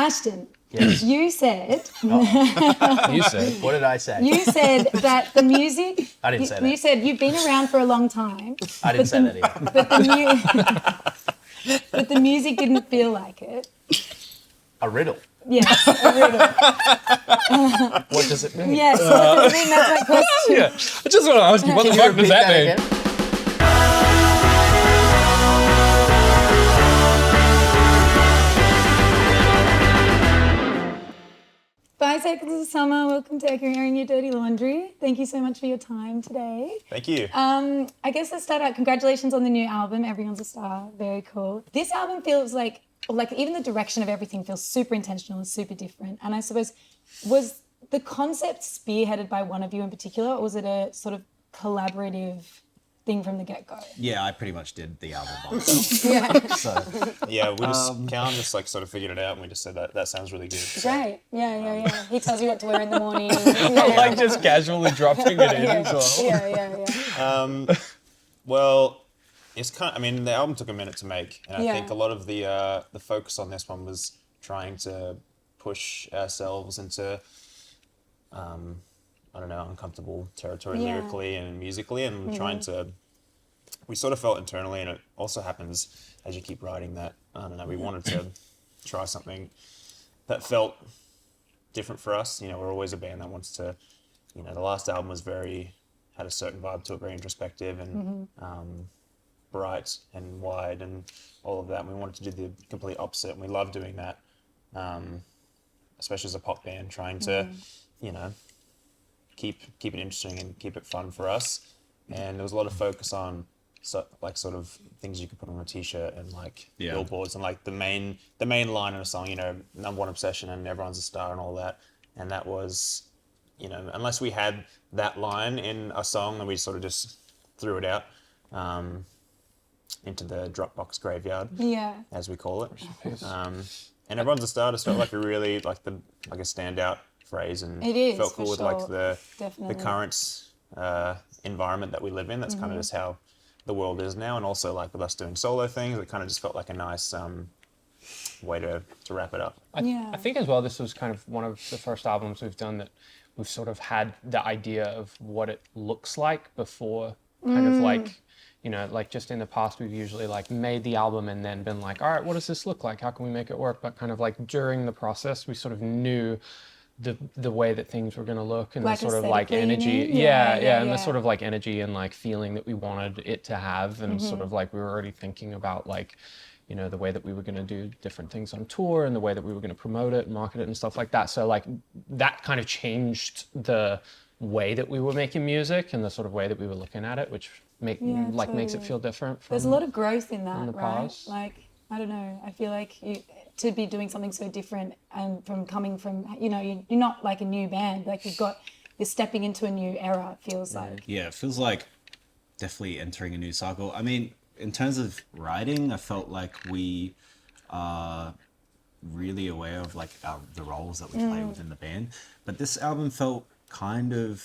Ashton, Yes. you said... You said. What did I say? You said that the music... I didn't say that. You said you've been around for a long time. I didn't say that either. But the music didn't feel like it. A riddle. Yes, a riddle. What does it mean? Yes, what does it mean? That's my question. Yeah. I just want to ask you, what the fuck does that mean? Again? Bye, Cycles of Summer. Welcome to Airing Your Dirty Laundry. Thank you so much for your time today. Thank you. I guess let's start out. Congratulations on the new album, Everyone's a Star. Very cool. This album feels like even the direction of everything feels super intentional and super different. And I suppose, was the concept spearheaded by one of you in particular, or was it a sort of collaborative thing from the get-go? Yeah, I pretty much did the album by myself. Yeah. So, Yeah, we just Calum just like sort of figured it out, and we just said that sounds really good. So, Great. Yeah. He tells you what to wear in the morning. Like just casually dropping it in Yeah. as well. Yeah. well, it's kind. I mean, the album took a minute to make, and I Yeah. think a lot of the focus on this one was trying to push ourselves into, I don't know, uncomfortable territory Yeah. lyrically and musically, and trying to. We sort of felt internally, and it also happens as you keep writing that. I don't know. We wanted to try something that felt different for us. You know, we're always a band that wants to. You know, the last album was had a certain vibe to it, very introspective and bright and wide and all of that. And we wanted to do the complete opposite, and we love doing that, especially as a pop band, trying to, you know, keep it interesting and keep it fun for us. And there was a lot of focus on sort of things you could put on a t-shirt and like billboards, and like the main line in a song, you know, number one obsession and everyone's a star and all that. And that was, you know, unless we had that line in a song, then we sort of just threw it out into the Dropbox graveyard, as we call it. And everyone's a star just felt like a really like a standout phrase, and It is, felt for cool with sure. like the Definitely. current environment that we live in. That's kind of just how the world is now, and also like with us doing solo things, it kind of just felt like a nice way to wrap it up. I think as well, this was kind of one of the first albums we've done that we've sort of had the idea of what it looks like before, kind of like, you know, like just in the past, we've usually like made the album and then been like, all right, what does this look like? How can we make it work? But kind of like during the process, we sort of knew the way that things were going to look, and Like the sort of like aesthetically, you energy. mean? Yeah, and yeah. the sort of like energy and like feeling that we wanted it to have. And sort of like we were already thinking about like, you know, the way that we were going to do different things on tour and the way that we were going to promote it and market it and stuff like that. So like that kind of changed the way that we were making music and the sort of way that we were looking at it, which makes it totally. feel different from There's a lot of growth in that, the right? past. Like, I don't know. I feel like to be doing something so different and from coming from, you know, you're not like a new band. Like you're stepping into a new era, it feels like. yeah, it feels like definitely entering a new cycle. I mean, in terms of writing, I felt like we are really aware of like the roles that we play within the band. But this album felt kind of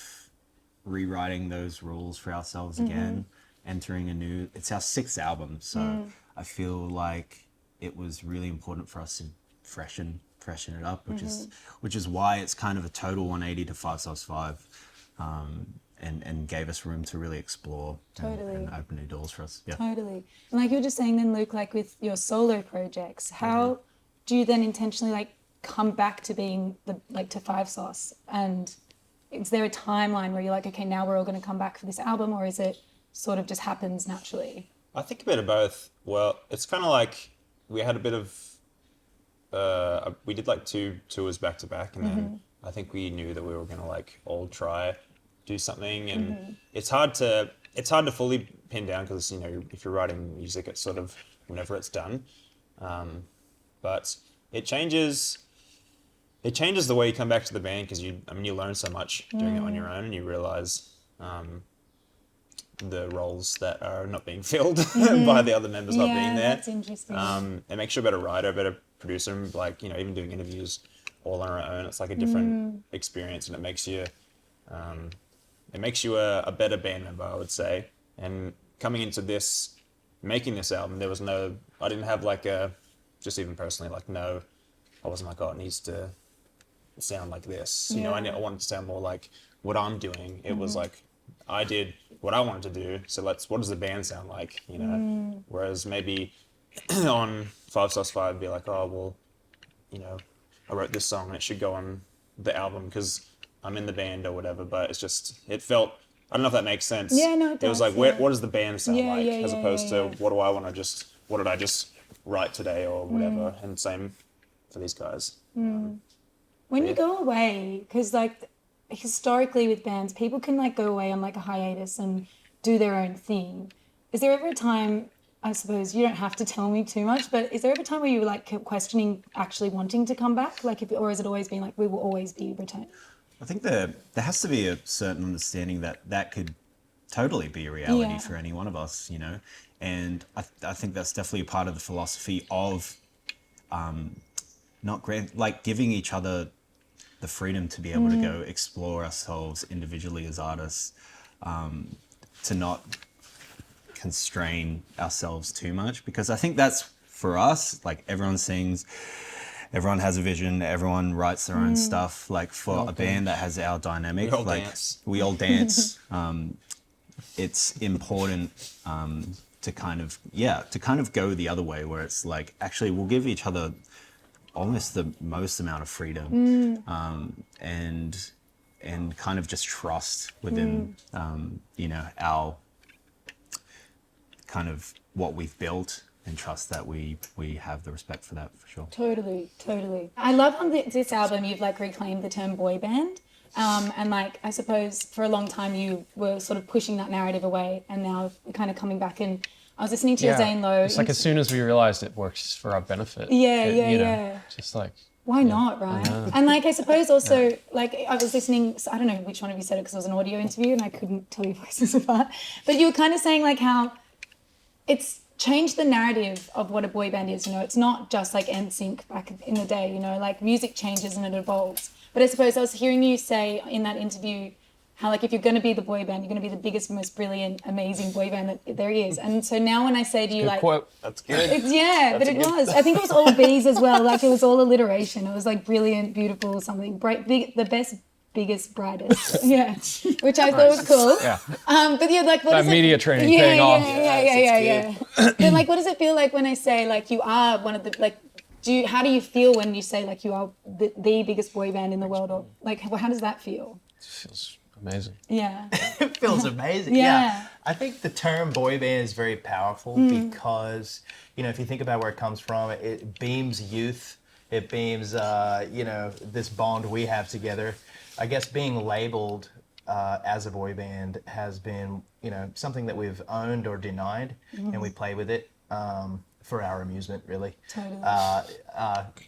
rewriting those rules for ourselves again, entering it's our 6th album. So I feel like it was really important for us to freshen it up, which is why it's kind of a total 180 to 5 Subs 5. And gave us room to really explore and open new doors for us. Yeah. Totally. And like you were just saying then, Luke, like with your solo projects, how do you then intentionally like come back to being to 5 Sauce? And is there a timeline where you're like, okay, now we're all going to come back for this album, or is it sort of just happens naturally? I think a bit of both. Well, it's kind of like we had a bit of we did like 2 tours back to back, and then I think we knew that we were going to like all try do something, and it's hard to fully pin down because, you know, if you're writing music, it's sort of whenever it's done, but it changes the way you come back to the band, because you learn so much doing it on your own, and you realize the roles that are not being filled by the other members not being there. That's interesting. It makes you a better writer, a better producer, and like, you know, even doing interviews all on our own, it's like a different experience, and it makes you a better band member, I would say. And coming into making this album, I didn't have like just even personally, like no I wasn't like, oh, it needs to sound like this. You know, I wanted to sound more like what I'm doing. It was like, I did what I wanted to do. So what does the band sound like? You know, whereas maybe on 5+5 be like, oh, well, you know, I wrote this song and it should go on the album because I'm in the band or whatever. But it's just, it felt, I don't know if that makes sense. Yeah, no, it was does, like, what does the band sound Yeah, like? yeah, As yeah, opposed yeah, to yeah. what do I want to what did I just write today or whatever. And same for these guys. When you go away, because like historically with bands, people can like go away on like a hiatus and do their own thing. Is there ever a time, I suppose you don't have to tell me too much, but is there ever a time where you were like questioning actually wanting to come back? Like, or has it always been like, we will always be returning? I think there has to be a certain understanding that could totally be a reality Yeah. for any one of us, you know, and I think that's definitely a part of the philosophy of like giving each other the freedom to be able to go explore ourselves individually as artists, to not constrain ourselves too much, because I think that's for us, like everyone sings, everyone has a vision, everyone writes their own stuff. Like for a band that has our dynamic, We all like dance. we all dance. It's important to kind of go the other way, where it's like, actually we'll give each other almost the most amount of freedom, and kind of just trust within you know, our kind of what we've built, and trust that we have the respect for that, for sure. Totally. I love on this album you've like reclaimed the term boy band. And like, I suppose for a long time you were sort of pushing that narrative away, and now we're kind of coming back. And I was listening to your Zane Lowe. It's like as soon as we realized it works for our benefit. Yeah, you know, yeah. Just like, Why not, right? And like, I suppose also, like, I was listening, I don't know which one of you said it because it was an audio interview and I couldn't tell your voices apart, but you were kind of saying like how it's changed the narrative of what a boy band is. You know, it's not just like NSYNC back in the day, you know, like music changes and it evolves. But I suppose I was hearing you say in that interview how like if you're going to be the boy band, you're going to be the biggest, most brilliant, amazing boy band that there is. And so now when I say to you, good like, quote. That's good. it's, yeah, but That's it good. was. I think it was all B's as well. Like it was all alliteration. It was like brilliant, beautiful, something bright, big, the best, biggest, brightest. Yeah, which I thought was cool. Yeah. But yeah, like what That does media it, training yeah, paying off. Yeah. Then like, what does it feel like when I say like you are one of the like? How do you feel when you say like you are the biggest boy band in the world, or like how does that feel? It feels amazing. Yeah. It feels amazing. Yeah. I think the term boy band is very powerful because, you know, if you think about where it comes from, it beams youth. It beams, you know, this bond we have together. I guess being labeled as a boy band has been, you know, something that we've owned or denied, and we play with it for our amusement, really. Totally.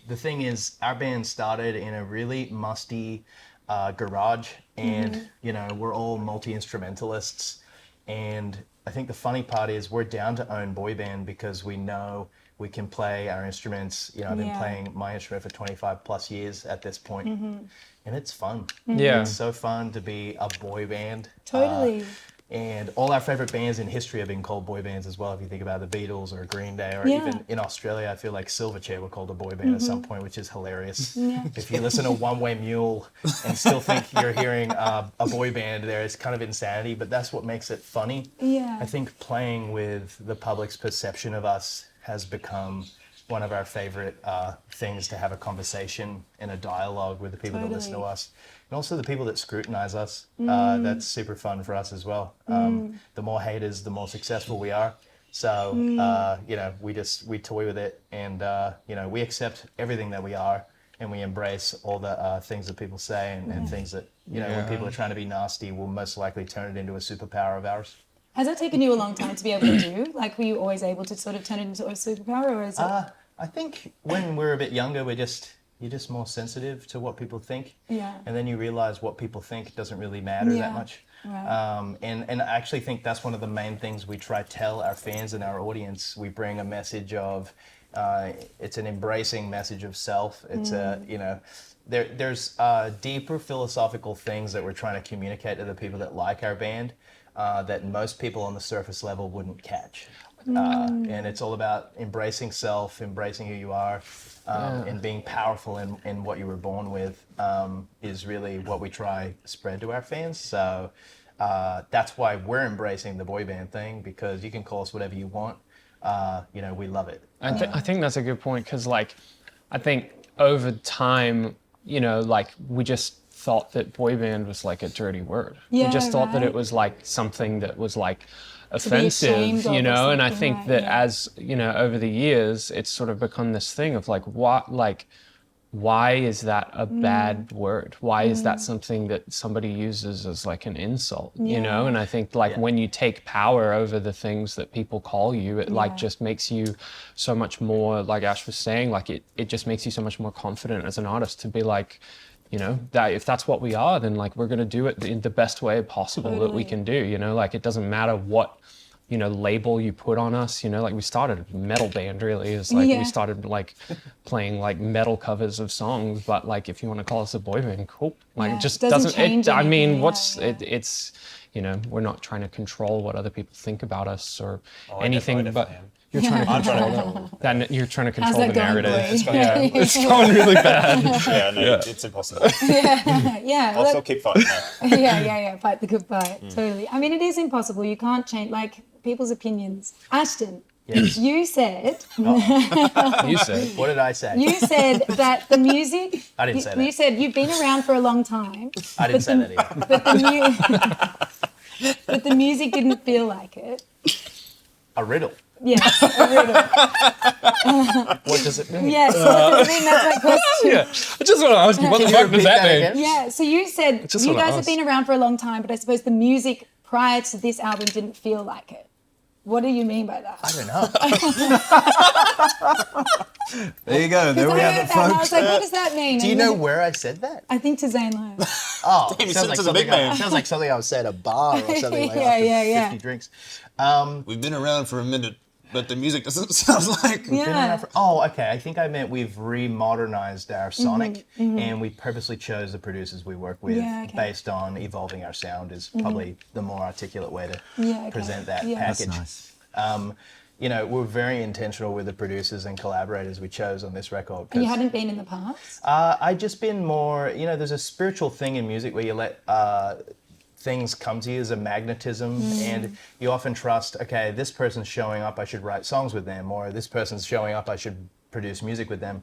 The thing is, our band started in a really musty garage, and you know, we're all multi-instrumentalists, and I think the funny part is we're down to own boy band because we know we can play our instruments. You know, I've been Yeah. playing my instrument for 25 plus years at this point, and it's fun. Yeah. It's so fun to be a boy band. Totally. And all our favorite bands in history have been called boy bands as well. If you think about the Beatles or Green Day, or Yeah. even in Australia, I feel like Silverchair were called a boy band at some point, which is hilarious. If you listen to One Way Mule and still think you're hearing a boy band there, it's kind of insanity, but that's what makes it funny. Yeah. I think playing with the public's perception of us has become one of our favorite things to have a conversation and a dialogue with the people that listen to Totally. us. And also the people that scrutinize us. That's super fun for us as well. The more haters, the more successful we are. So, you know, we toy with it, and, you know, we accept everything that we are, and we embrace all the things that people say, and things that, you know, when people are trying to be nasty, we'll most likely turn it into a superpower of ours. Has it taken you a long time to be able to do? Like, were you always able to sort of turn it into a superpower, or is it? I think when we're a bit younger, you're just more sensitive to what people think. Yeah. And then you realize what people think doesn't really matter Yeah, that much. right. And I actually think that's one of the main things we try to tell our fans and our audience. We bring a message of, it's an embracing message of self. It's a, you know, there's deeper philosophical things that we're trying to communicate to the people that like our band that most people on the surface level wouldn't catch. And it's all about embracing self, embracing who you are, And being powerful in what you were born with is really what we try to spread to our fans. So that's why we're embracing the boy band thing, because you can call us whatever you want. We love it. I think that's a good point, because like I think over time, like we just thought that boy band was like a dirty word. Yeah, we just thought that right. it was like something that was like be offensive, ashamed of or and I something, think right, that yeah. as over the years, it's sort of become this thing of like why is that a bad word? Why is that something that somebody uses as like an insult? Yeah. And I think like when you take power over the things that people call you, it like Yeah. just makes you so much more, like Ash was saying, like it just makes you so much more confident as an artist to be like, that if that's what we are, then like we're gonna do it in the best way possible that we can do. Like it doesn't matter what label you put on us. Like we started a metal band, really. It's like Yeah. we started like playing like metal covers of songs, but like if you want to call us a boy band, cool. Like Yeah, it just doesn't doesn't, change I mean, anything, what's yeah. it's we're not trying to control what other people think about us or Oh, anything, I but definitely am. you're trying to I'm trying to control control. that. You're trying to How's control that the going, narrative. boy? Yeah, it's going really bad. Yeah, no, it's impossible. Yeah. I'll well, still keep fighting. No. yeah. Fight the good fight. Totally. I mean, it is impossible. You can't change like people's opinions. Ashton, Yes. you said You said. What did I say? you said that the music. I didn't say that. You said you've been around for a long time, I didn't say that either. but but the music didn't feel like it. A riddle. Yes, a riddle. What does it mean? Yes, I mean that's my question. Yeah, I just want to ask you, what the Can you fuck does repeat that that mean? again? Yeah, so you said Just you wanna guys have ask. been around for a long time, but I suppose the music prior to this album didn't feel like it. What do you mean by that? I don't know. There you go. There we I have heard it, that and I was folks. like, what does that mean? Do you And know then- where I said that? I think to Zane Lowe. Oh, Damn, you sounds said it to the big man. sounds like something I would say at a bar or something like Yeah, after yeah. 50 drinks. We've been around for a minute, but the music doesn't sound like. Been Yeah. around for- oh, okay. I think I meant we've remodernized our sonic, and we purposely chose the producers we work with Yeah, okay. based on evolving our sound is probably the more articulate way to Yeah, okay. present that Yeah. That's package. nice. We're very intentional with the producers and collaborators we chose on this record. And you 'cause, hadn't been in the past? I've just been more, there's a spiritual thing in music where you let things come to you as a magnetism, and you often trust, okay, this person's showing up, I should write songs with them, or this person's showing up, I should produce music with them.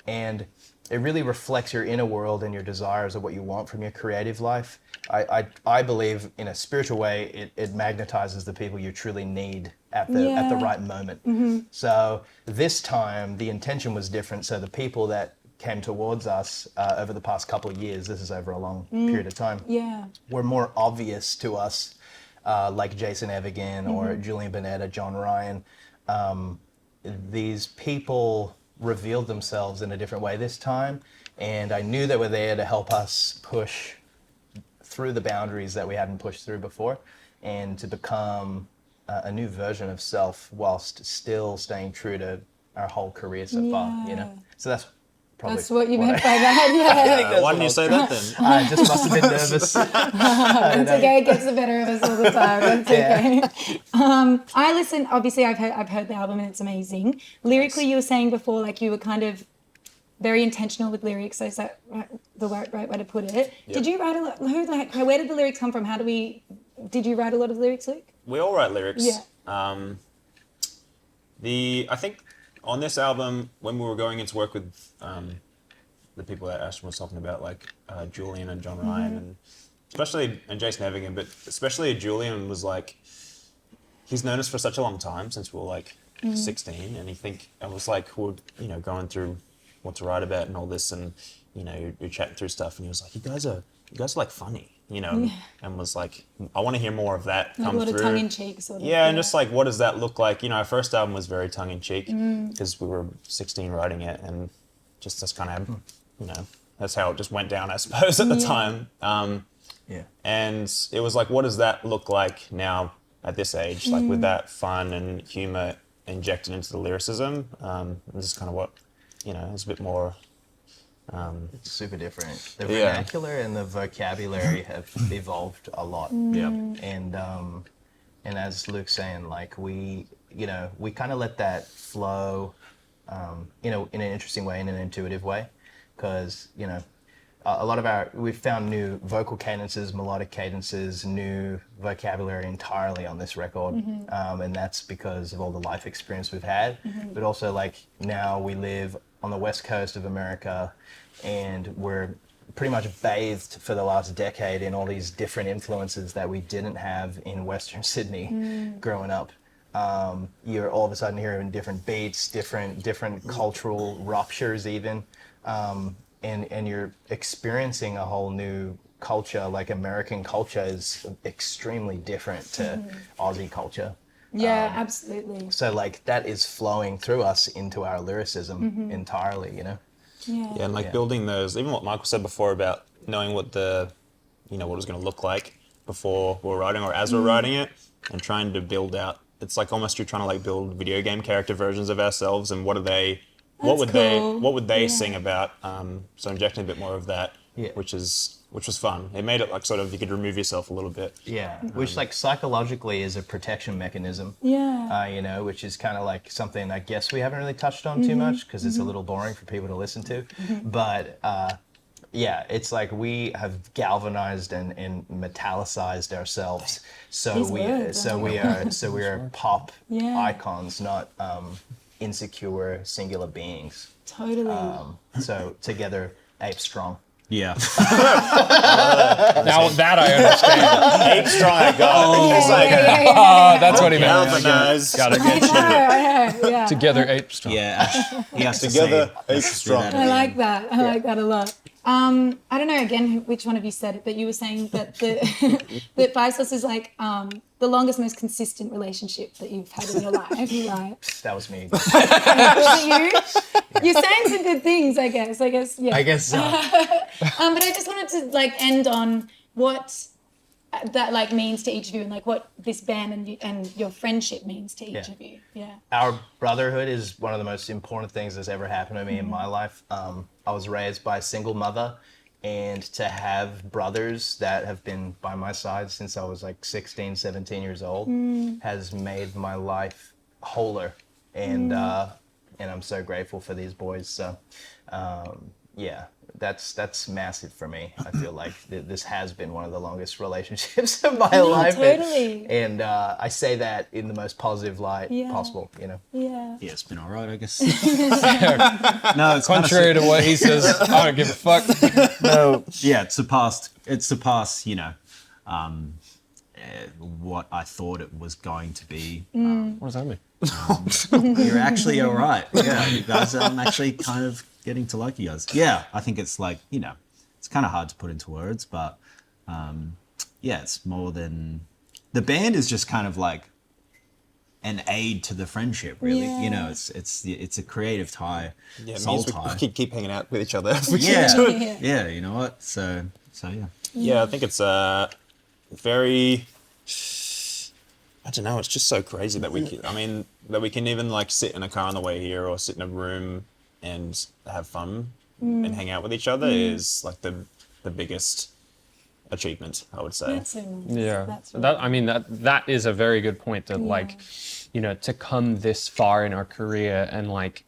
And it really reflects your inner world and your desires of what you want from your creative life. I believe in a spiritual way, it magnetizes the people you truly need at the right moment. So this time the intention was different. So the people that came towards us over the past couple of years, this is over a long period of time, Yeah. were more obvious to us, like Jason Evigan or Julian Bunetta, John Ryan. These people revealed themselves in a different way this time, and I knew they were there to help us push through the boundaries that we hadn't pushed through before, and to become a new version of self whilst still staying true to our whole career so far. So that's probably That's what you meant by that, yeah. Why didn't you say that then? I just must have been nervous. It's okay, it gets the better of us all the time. It's okay. I listen, obviously I've heard the album and it's amazing. Lyrically, you were saying before, like you were kind of very intentional with lyrics. So is that the right way to put it? Did you write a lot? Where did the lyrics come from? Did you write a lot of lyrics, Luke? We all write lyrics. Yeah. I think on this album, when we were going into work with the people that Ashton was talking about, like Julian and John Ryan, and Jason Evigan, but especially Julian was like, he's known us for such a long time, since we were like 16, and I was like, we're going through what to write about and all this, and you're chatting through stuff, and he was like, you guys are like funny, and was like, I want to hear more of that Like come a lot through. of tongue-in-cheek sort of. Yeah, and just like, what does that look like? Our first album was very tongue-in-cheek because we were 16 writing it, and just that's kind of, that's how it just went down, I suppose, at the time. Yeah. And it was like, what does that look like now at this age? Like with that fun and humor injected into the lyricism. This is kind of what, it's a bit more... It's super different. The Yeah. vernacular and the vocabulary have evolved a lot. Yeah. And as Luke's saying, like we kind of let that flow in an interesting way, in an intuitive way, because we've found new vocal cadences, melodic cadences, new vocabulary entirely on this record, and that's because of all the life experience we've had. But also, like, now we live on the west coast of America, and we're pretty much bathed for the last decade in all these different influences that we didn't have in Western Sydney growing up. You're all of a sudden hearing different beats, different cultural ruptures even, and you're experiencing a whole new culture. Like, American culture is extremely different to Aussie culture. Yeah, absolutely. So, like, that is flowing through us into our lyricism entirely, Yeah. Yeah, and like building those, even what Michael said before about knowing what what it was going to look like before we're writing or as we're writing it, and trying to build out. It's like almost you're trying to like build video game character versions of ourselves, and what would they sing about? So injecting a bit more of that, which was fun. It made it like sort of you could remove yourself a little bit. Yeah, which like psychologically is a protection mechanism. Yeah. Which is kind of like something I guess we haven't really touched on too much because it's a little boring for people to listen to. But it's like we have galvanized and metallicized ourselves. So we are pop icons, not insecure singular beings. Totally. So together, ape strong. Yeah. Now that I understand. Ape strong, I got. It's like That's what he meant. galvanized. Gotta get I know, yeah. together ape strong. Yeah. He has to Together, say, ape strong. I like that. I like that a lot. I don't know again which one of you said it, but you were saying that that Five Sauce is like the longest, most consistent relationship that you've had in your life, right? That was me. Was it you? You're saying some good things, I guess. Yeah. I guess so. But I just wanted to like end on what that like means to each of you, and like what this band and your friendship means to each of you. Yeah. Our brotherhood is one of the most important things that's ever happened to me in my life. I was raised by a single mother, and to have brothers that have been by my side since I was like 16, 17 years old has made my life wholer. And I'm so grateful for these boys. So, that's massive for me. I feel like this has been one of the longest relationships of my life. Totally. And I say that in the most positive light possible, Yeah. yeah, it's been all right, I guess. No, it's contrary to what he says. I don't give a fuck. No. Yeah, it surpassed, what I thought it was going to be. What does that mean? You're actually all right. Yeah, you guys, I'm actually kind of getting to like you guys. Yeah, I think it's like, it's kind of hard to put into words, but it's more than, the band is just kind of like an aid to the friendship, really. Yeah. It's a creative tie, Yeah, it soul means tie. we keep hanging out with each other. Yeah, you know what? So yeah. Yeah, I think it's very. I don't know. It's just so crazy that that we can even like sit in a car on the way here or sit in a room and have fun and hang out with each other is like the biggest achievement, I would say. That's so nice. Yeah, That's really that is a very good point. That like, to come this far in our career and like,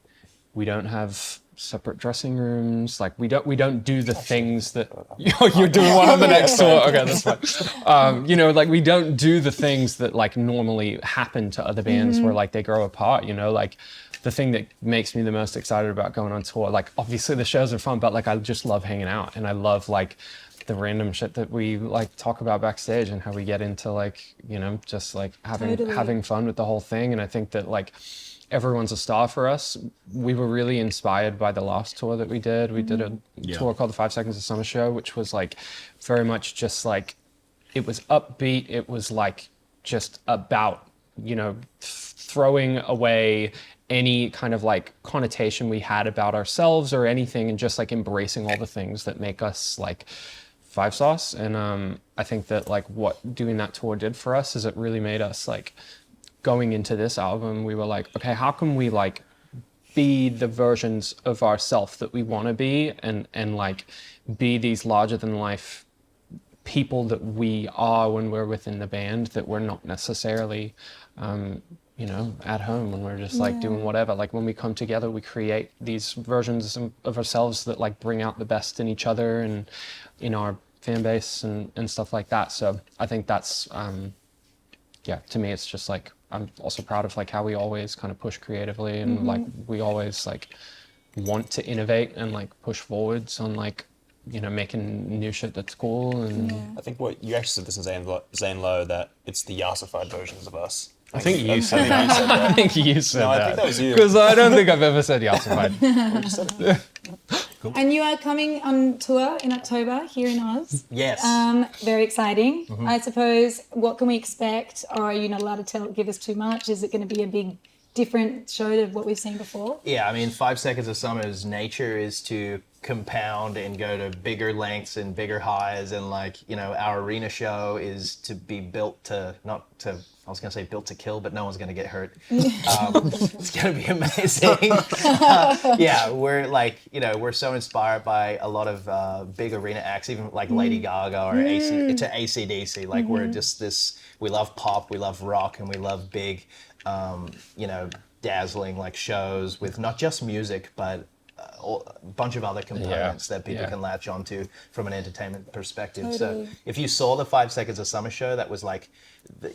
we don't have separate dressing rooms. Like we don't do the things that you're doing one on the next tour. Okay, that's fine. Like we don't do the things that like normally happen to other bands where like they grow apart. Like the thing that makes me the most excited about going on tour. Like obviously the shows are fun, but like I just love hanging out and I love like the random shit that we like talk about backstage and how we get into like just like having fun with the whole thing. And I think that like everyone's a star for us. We were really inspired by the last tour that we did. We did a tour called the 5 Seconds of Summer Show, which was like very much just like, it was upbeat. It was like just about, throwing away any kind of like connotation we had about ourselves or anything and just like embracing all the things that make us like Five Sauce. And I think that like what doing that tour did for us is it really made us like, going into this album, we were like, okay, how can we like be the versions of ourselves that we want to be and like be these larger than life people that we are when we're within the band, that we're not necessarily you know, at home when we're just like doing whatever. Like when we come together, we create these versions of ourselves that like bring out the best in each other and in our fan base and stuff like that. So I think that's, yeah, to me, it's just like, I'm also proud of like how we always kind of push creatively and like we always like want to innovate and like push forwards on like, you know, making new shit that's cool. And I think what you actually said this in Zane Lowe, that it's the yassified versions of us. I think you said I that. said that. I think you said No, I that. think that was you. Because I don't think I've ever said yassified. And you are coming on tour in October here in Oz. Yes. Very exciting. I suppose, what can we expect? Or are you not allowed to give us too much? Is it going to be a big, different show to what we've seen before? Yeah, I mean, 5 Seconds of Summer's nature is to compound and go to bigger lengths and bigger highs, and like, you know, our arena show is to be built to, not to, I was going to say built to kill, but no one's going to get hurt. It's going to be amazing. Yeah, we're like, you know, we're so inspired by a lot of big arena acts, even like Lady Gaga or AC/DC. Like we're just this, we love pop, we love rock, and we love big, you know, dazzling like shows with not just music, but a bunch of other components that people can latch onto from an entertainment perspective. Totally. So if you saw the 5 Seconds of Summer show, that was like,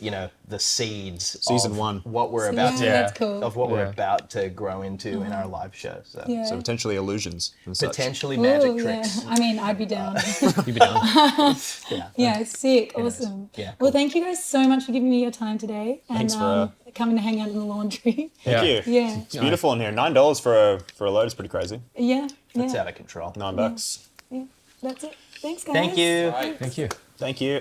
you know, the seeds Season of 1. what we're about to, That's cool. of what we're about to grow into in our live show. So Yeah. So potentially illusions and such. potentially magic Ooh, tricks. Yeah. I mean, I'd be down. You'd be down. Yeah, it's sick. Awesome. Yeah, Well, thank you guys so much for giving me your time today. And Thanks for- coming to hang out in the laundry. Thank you. Yeah. It's beautiful in here. $9 for a load is pretty crazy. Yeah. It's Yeah. out of control. $9. Yeah. That's it. Thanks, guys. Thank you. Thank you. Thank you.